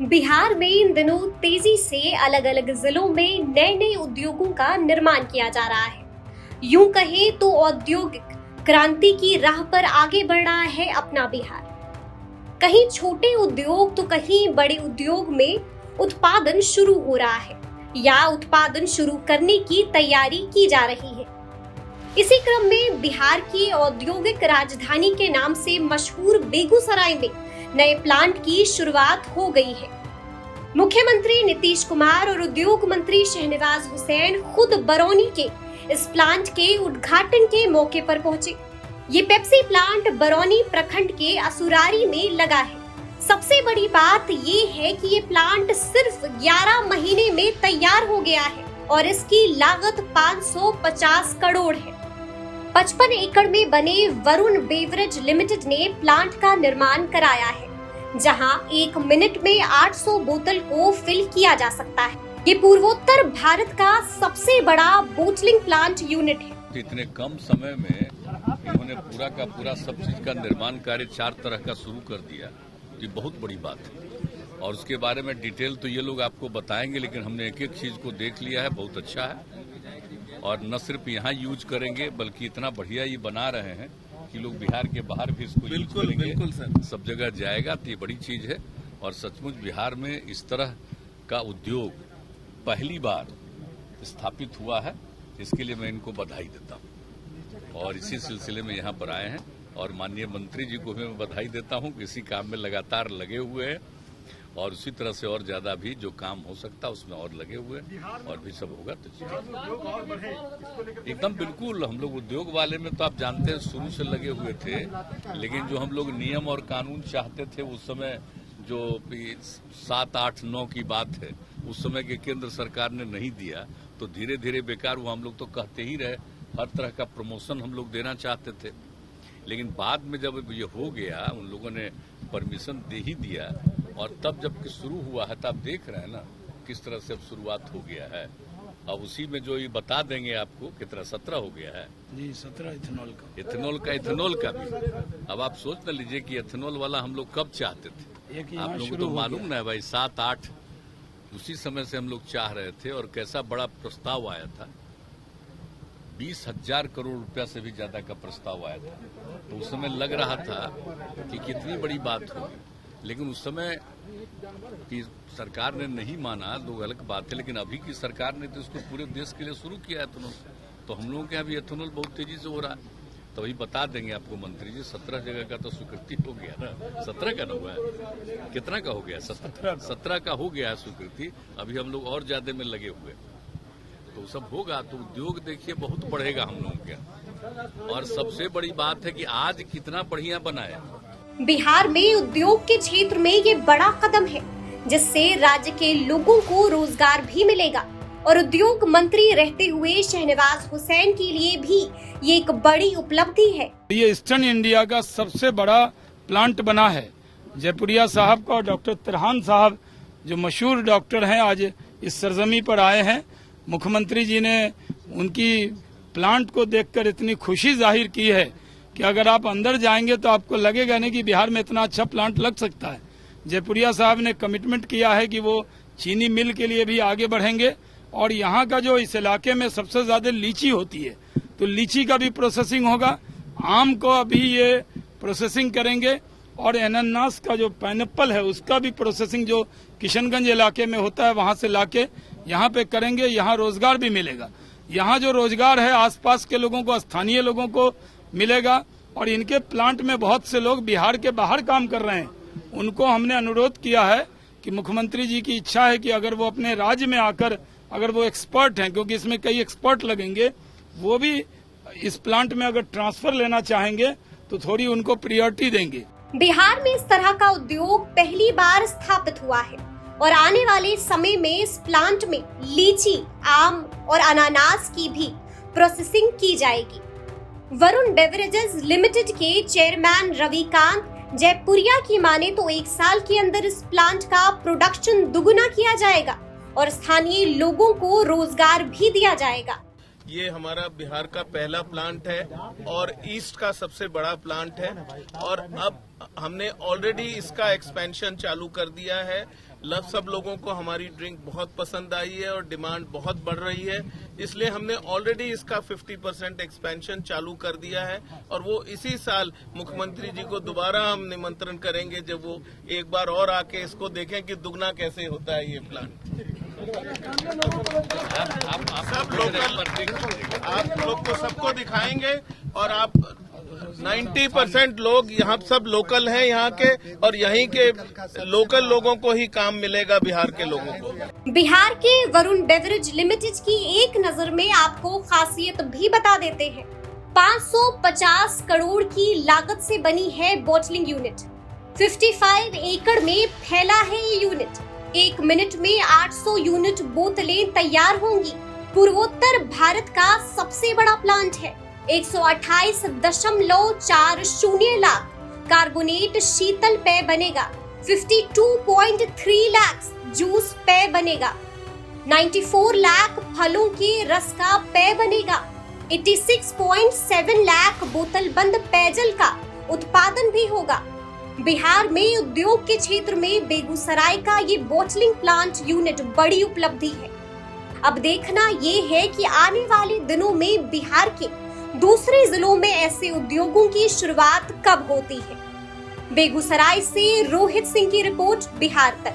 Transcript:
बिहार में इन दिनों तेजी से अलग अलग जिलों में नए नए उद्योगों का निर्माण किया जा रहा है। यूं कहें तो औद्योगिक क्रांति की राह पर आगे बढ़ रहा है अपना बिहार। कहीं छोटे उद्योग तो कहीं बड़े उद्योग में उत्पादन शुरू हो रहा है या उत्पादन शुरू करने की तैयारी की जा रही है। इसी क्रम में बिहार की औद्योगिक राजधानी के नाम से मशहूर बेगूसराय में नए प्लांट की शुरुआत हो गई है। मुख्यमंत्री नीतीश कुमार और उद्योग मंत्री शहनवाज हुसैन खुद बरौनी के इस प्लांट के उद्घाटन के मौके पर पहुंचे। ये पेप्सी प्लांट बरौनी प्रखंड के असुरारी में लगा है। सबसे बड़ी बात ये है कि ये प्लांट सिर्फ 11 महीने में तैयार हो गया है और इसकी लागत 550 करोड़ है। 55 एकड़ में बने वरुण बेवरेज लिमिटेड ने प्लांट का निर्माण कराया है, जहां 1 मिनट में 800 बोतल को फिल किया जा सकता है। ये पूर्वोत्तर भारत का सबसे बड़ा बोटलिंग प्लांट यूनिट है। इतने कम समय में इन्होंने पूरा का पूरा सब चीज का निर्माण कार्य 4 तरह का शुरू कर दिया। ये बहुत बड़ी बात है और उसके बारे में डिटेल तो ये लोग आपको बताएंगे, लेकिन हमने एक एक चीज को देख लिया है। बहुत अच्छा है और न सिर्फ यहाँ यूज करेंगे बल्कि इतना बढ़िया ये बना रहे हैं कि लोग बिहार के बाहर भी इसको यूज करेंगे। बिल्कुल सर, सब जगह जाएगा तो ये बड़ी चीज है और सचमुच बिहार में इस तरह का उद्योग पहली बार स्थापित हुआ है। इसके लिए मैं इनको बधाई देता हूँ और इसी सिलसिले में यहाँ पर आए हैं और माननीय मंत्री जी को भी मैं बधाई देता हूँ कि इसी काम में लगातार लगे हुए हैं और उसी तरह से और ज्यादा भी जो काम हो सकता है उसमें और लगे हुए और भी सब होगा तो एकदम बिल्कुल। हम लोग उद्योग वाले में तो आप जानते हैं शुरू से लगे हुए थे, लेकिन जो हम लोग नियम और कानून चाहते थे उस समय जो 7, 8, 9 की बात है, उस समय के केंद्र सरकार ने नहीं दिया तो धीरे धीरे बेकार हुआ। हम लोग तो कहते ही रहे, हर तरह का प्रमोशन हम लोग देना चाहते थे, लेकिन बाद में जब ये हो गया उन लोगों ने परमिशन दे ही दिया और तब जब शुरू हुआ है तब देख रहे हैं ना किस तरह से अब शुरुआत हो गया है। अब उसी में जो ये बता देंगे आपको कितना 17 हो गया है जी, 17 इथेनॉल का भी। अब आप सोच न लीजिए कि इथेनॉल वाला हम लोग कब चाहते थे। आप लोगों को तो मालूम ना है भाई, 7, 8 उसी समय से हम लोग चाह रहे थे और कैसा बड़ा प्रस्ताव आया था। 20,000 करोड़ रुपया से भी ज्यादा का प्रस्ताव आया था। तो उस समय लग रहा था कि कितनी बड़ी बात होगी, लेकिन उस समय की सरकार ने नहीं माना, लोग अलग बात है, लेकिन अभी की सरकार ने तो इसको पूरे देश के लिए शुरू किया एथेनॉल। तो हम लोगों के यहाँ भी एथेनॉल बहुत तेजी से हो रहा है। तो अभी बता देंगे आपको मंत्री जी, 17 जगह का तो स्वीकृति हो गया ना। 17 का ना हुआ है, कितना का हो गया? 17 का हो गया है स्वीकृति। अभी हम लोग और ज्यादा में लगे हुए, तो सब होगा तो उद्योग देखिए बहुत बढ़ेगा हम लोगों के। और सबसे बड़ी बात है कि आज कितना बढ़िया बना है। बिहार में उद्योग के क्षेत्र में ये बड़ा कदम है, जिससे राज्य के लोगों को रोजगार भी मिलेगा और उद्योग मंत्री रहते हुए शहनवाज हुसैन के लिए भी ये एक बड़ी उपलब्धि है। ये ईस्टर्न इंडिया का सबसे बड़ा प्लांट बना है। जयपुरिया साहब का और डॉक्टर तिरहान साहब जो मशहूर डॉक्टर हैं आज इस सरजमी पर आए हैं। मुख्यमंत्री जी ने उनकी प्लांट को देखकर इतनी खुशी जाहिर की है कि अगर आप अंदर जाएंगे तो आपको लगेगा नहीं कि बिहार में इतना अच्छा प्लांट लग सकता है। जयपुरिया साहब ने कमिटमेंट किया है कि वो चीनी मिल के लिए भी आगे बढ़ेंगे और यहाँ का जो इस इलाके में सबसे ज्यादा लीची होती है तो लीची का भी प्रोसेसिंग होगा। आम को अभी ये प्रोसेसिंग करेंगे और अनानास का जो पाइनएप्पल है उसका भी प्रोसेसिंग जो किशनगंज इलाके में होता है वहां से लाके यहाँ पे करेंगे। यहाँ रोजगार भी मिलेगा। यहाँ जो रोजगार है आसपास के लोगों को, स्थानीय लोगों को मिलेगा और इनके प्लांट में बहुत से लोग बिहार के बाहर काम कर रहे हैं। उनको हमने अनुरोध किया है कि मुख्यमंत्री जी की इच्छा है कि अगर वो अपने राज्य में आकर, अगर वो एक्सपर्ट हैं, क्योंकि इसमें कई एक्सपर्ट लगेंगे, वो भी इस प्लांट में अगर ट्रांसफर लेना चाहेंगे तो थोड़ी उनको प्रायोरिटी देंगे। बिहार में इस तरह का उद्योग पहली बार स्थापित हुआ है और आने वाले समय में इस प्लांट में लीची, आम और अनानास की भी प्रोसेसिंग की जाएगी। वरुण बेवरेजेस लिमिटेड के चेयरमैन रविकांत जयपुरिया की माने तो 1 साल के अंदर इस प्लांट का प्रोडक्शन दुगुना किया जाएगा और स्थानीय लोगों को रोजगार भी दिया जाएगा। ये हमारा बिहार का पहला प्लांट है और ईस्ट का सबसे बड़ा प्लांट है और अब हमने ऑलरेडी इसका एक्सपेंशन चालू कर दिया है। सब लोगों को हमारी ड्रिंक बहुत पसंद आई है और डिमांड बहुत बढ़ रही है, इसलिए हमने ऑलरेडी इसका 50% एक्सपेंशन चालू कर दिया है और वो इसी साल मुख्यमंत्री जी को दोबारा हम निमंत्रण करेंगे जब वो एक बार और आके इसको देखें कि दुगना कैसे होता है ये प्लांट। सब लोकल आप लोग को सबको दिखाएंगे और आप 90% लोग यहाँ सब लोकल हैं यहाँ के और यहीं के लोकल लोगों को ही काम मिलेगा, बिहार के लोगों को। बिहार के वरुण बेवरेज लिमिटेड की एक नजर में आपको खासियत भी बता देते हैं। 550 करोड़ की लागत से बनी है बॉटलिंग यूनिट। 55 एकड़ में फैला है ये यूनिट। 1 मिनट में 800 यूनिट बोतलें तैयार होंगी। पूर्वोत्तर भारत का सबसे बड़ा प्लांट है। 128.40 लाख कार्बोनेट शीतल पेय बनेगा। 52.3 लाख जूस पेय बनेगा। 94 लाख फलों के रस का पेय बनेगा। 86.7 लाख बोतल बंद पेयजल का उत्पादन भी होगा। बिहार में उद्योग के क्षेत्र में बेगूसराय का ये बॉटलिंग प्लांट यूनिट बड़ी उपलब्धि है। अब देखना ये है कि आने वाले दिनों में बिहार के दूसरे जिलों में ऐसे उद्योगों की शुरुआत कब होती है। बेगूसराय से रोहित सिंह की रिपोर्ट, बिहार तक।